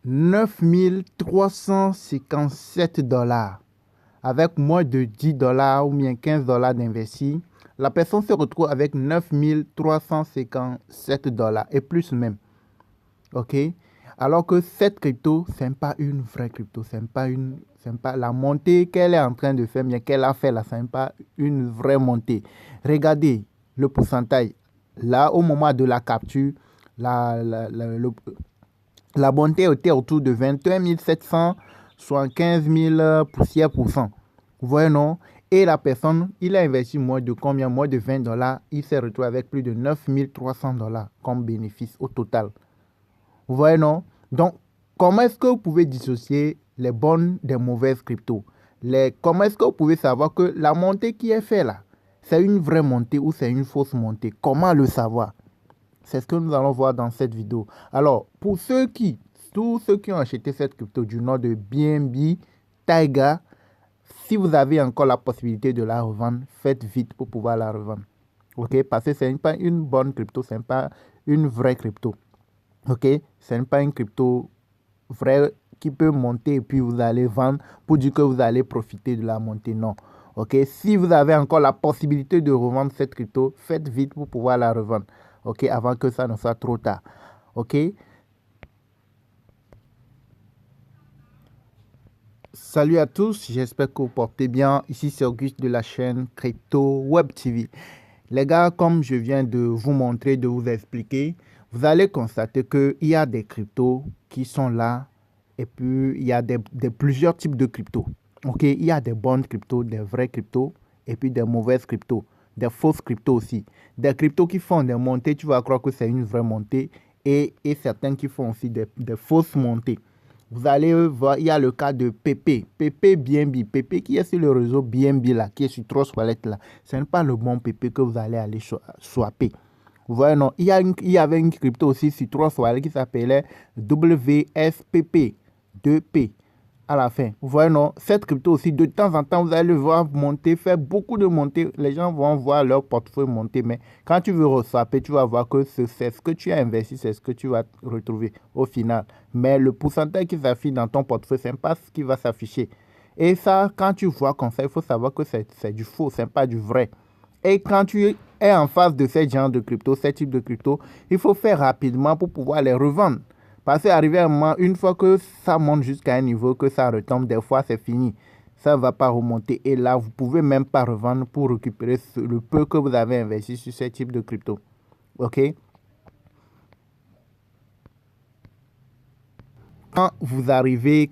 $9 357 avec moins de $10 ou bien $15 d'investi. La personne se retrouve avec $9 357 et plus même. OK? Alors que cette crypto, ce n'est pas une vraie crypto. Ce n'est pas la montée qu'elle est en train de faire, bien qu'elle a fait là, ce n'est pas une vraie montée. Regardez le pourcentage. Là, au moment de la capture, la montée était autour de 21 775 000 poussières %. Vous voyez, non? Et la personne, il a investi moins de combien? Moins de $20. Il s'est retrouvé avec plus de $9 300 comme bénéfice au total. Vous voyez, non? Donc, comment est-ce que vous pouvez dissocier les bonnes des mauvaises cryptos? Comment est-ce que vous pouvez savoir que la montée qui est faite là, c'est une vraie montée ou c'est une fausse montée? Comment le savoir? C'est ce que nous allons voir dans cette vidéo. Alors, tous ceux qui ont acheté cette crypto du nom de BNB, Taiga, si vous avez encore la possibilité de la revendre, faites vite pour pouvoir la revendre. OK? Parce que ce n'est pas une bonne crypto, ce n'est pas une vraie crypto. OK? Ce n'est pas une crypto vraie qui peut monter et puis vous allez vendre pour dire que vous allez profiter de la montée. Non. OK? Si vous avez encore la possibilité de revendre cette crypto, faites vite pour pouvoir la revendre. OK? Avant que ça ne soit trop tard. OK? Salut à tous, j'espère que vous portez bien. Ici c'est Auguste de la chaîne Crypto Web TV. Les gars, comme je viens de vous montrer, de vous expliquer, vous allez constater qu'il y a des cryptos qui sont là et puis il y a plusieurs types de cryptos. OK, il y a des bonnes cryptos, des vraies cryptos et puis des mauvaises cryptos, des fausses cryptos aussi. Des cryptos qui font des montées, tu vas croire que c'est une vraie montée et certains qui font aussi des fausses montées. Vous allez voir, il y a le cas de PP BNB. PP qui est sur le réseau BNB là, qui est sur Trust Wallet là. Ce n'est pas le bon PP que vous allez aller swapper. Vous voyez, non? Il y avait une crypto aussi sur Trust Wallet qui s'appelait WSPP 2P à la fin. Vous voyez, non? Cette crypto aussi, de temps en temps, vous allez le voir monter, faire beaucoup de montées. Les gens vont voir leur portefeuille monter, mais quand tu veux reswapper, tu vas voir que c'est ce que tu as investi, c'est ce que tu vas retrouver au final. Mais le pourcentage qui s'affiche dans ton portefeuille, ce n'est pas ce qui va s'afficher. Et ça, quand tu vois comme ça, il faut savoir que c'est du faux, ce n'est pas du vrai. Et quand tu es en face de ce genre de crypto, ce type de crypto, il faut faire rapidement pour pouvoir les revendre. Parce qu'arrivé à un moment, une fois que ça monte jusqu'à un niveau, que ça retombe, des fois c'est fini. Ça ne va pas remonter. Et là, vous ne pouvez même pas revendre pour récupérer le peu que vous avez investi sur ce type de crypto. OK? Quand vous arrivez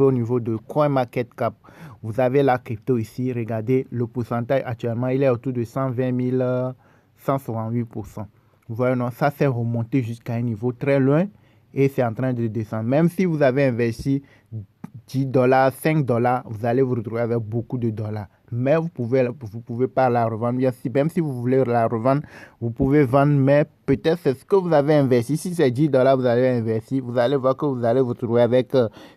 au niveau de CoinMarketCap, vous avez la crypto ici. Regardez, le pourcentage actuellement, il est autour de 120 168%. Vous voyez, non, ça s'est remonté jusqu'à un niveau très loin et c'est en train de descendre. Même si vous avez investi $10, $5, vous allez vous retrouver avec beaucoup de dollars. Mais vous pouvez pas la revendre. Même si vous voulez la revendre, vous pouvez vendre, mais peut-être c'est ce que vous avez investi. Si c'est $10, vous avez investi, vous allez voir que vous allez vous retrouver avec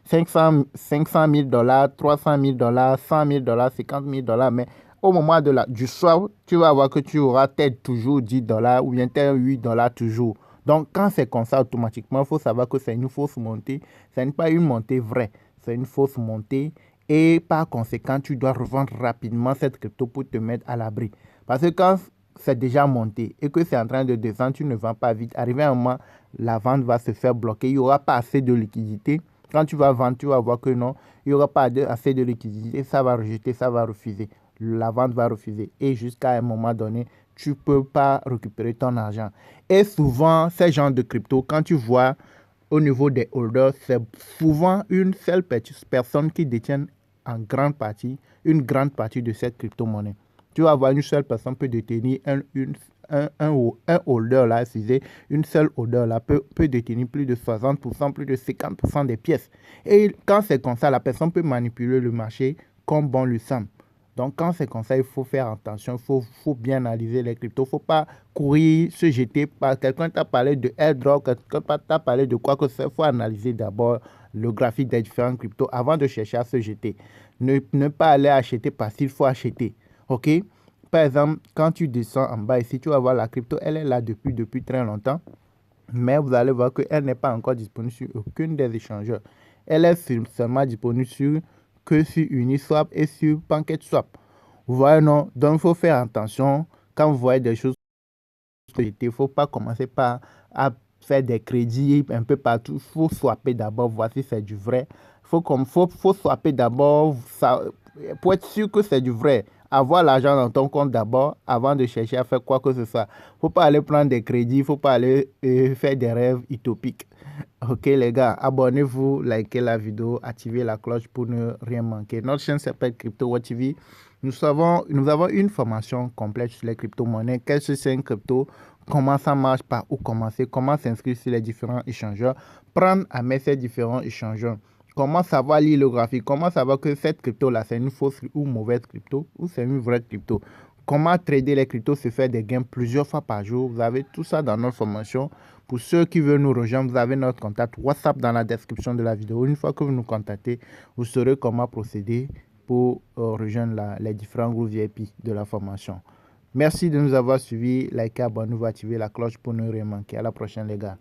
500 000 dollars, 300 000 dollars, 100 000 dollars, 50 000 dollars. Mais au moment du swap, tu vas voir que tu auras peut-être toujours $10 ou bien peut-être $8 toujours. Donc, quand c'est comme ça, automatiquement, il faut savoir que c'est une fausse montée. Ce n'est pas une montée vraie. C'est une fausse montée et par conséquent, tu dois revendre rapidement cette crypto pour te mettre à l'abri. Parce que quand c'est déjà monté et que c'est en train de descendre, tu ne vends pas vite. Arrivé à un moment, la vente va se faire bloquer. Il n'y aura pas assez de liquidité. Quand tu vas vendre, tu vas voir que non, il n'y aura pas assez de liquidité. Ça va rejeter, ça va refuser. La vente va refuser. Et jusqu'à un moment donné, tu ne peux pas récupérer ton argent. Et souvent, ces genres de crypto, quand tu vois au niveau des holders, c'est souvent une seule personne qui détient une grande partie de cette crypto-monnaie. Tu vas voir, une seule personne peut détenir un holder là, une seule holder là peut détenir plus de 60%, plus de 50% des pièces. Et quand c'est comme ça, la personne peut manipuler le marché comme bon lui semble. Donc, quand c'est comme ça, il faut faire attention, il faut bien analyser les cryptos. Il ne faut pas courir, se jeter. Quelqu'un t'a parlé de airdrop, quelqu'un t'a parlé de quoi que ce soit. Il faut analyser d'abord le graphique des différents cryptos avant de chercher à se jeter. Ne pas aller acheter parce qu'il faut acheter. OK? Par exemple, quand tu descends en bas ici, tu vas voir la crypto, elle est là depuis très longtemps. Mais vous allez voir qu'elle n'est pas encore disponible sur aucune des échangeurs. Elle est seulement disponible que sur Uniswap et sur PancakeSwap. Vous voyez, non? Donc, il faut faire attention quand vous voyez des choses. Il ne faut pas commencer par à faire des crédits un peu partout. Il faut swapper d'abord, voir si c'est du vrai. Faut swapper d'abord pour être sûr que c'est du vrai. Avoir l'argent dans ton compte d'abord avant de chercher à faire quoi que ce soit. Il ne faut pas aller prendre des crédits, il ne faut pas aller faire des rêves utopiques. Ok les gars, abonnez-vous, likez la vidéo, activez la cloche pour ne rien manquer. Notre chaîne s'appelle Crypto World TV. Nous avons une formation complète sur les crypto-monnaies. Qu'est-ce que c'est une crypto? Comment ça marche? Par où commencer? Comment s'inscrire sur les différents échangeurs? Prendre à main ces différents échangeurs. Comment savoir lire le graphique? Comment savoir que cette crypto-là, c'est une fausse ou mauvaise crypto ou c'est une vraie crypto? Comment trader les cryptos, se faire des gains plusieurs fois par jour? Vous avez tout ça dans notre formation. Pour ceux qui veulent nous rejoindre, vous avez notre contact WhatsApp dans la description de la vidéo. Une fois que vous nous contactez, vous saurez comment procéder pour rejoindre les différents groupes VIP de la formation. Merci de nous avoir suivis. Likez, abonnez-vous, activez la cloche pour ne rien manquer. À la prochaine les gars.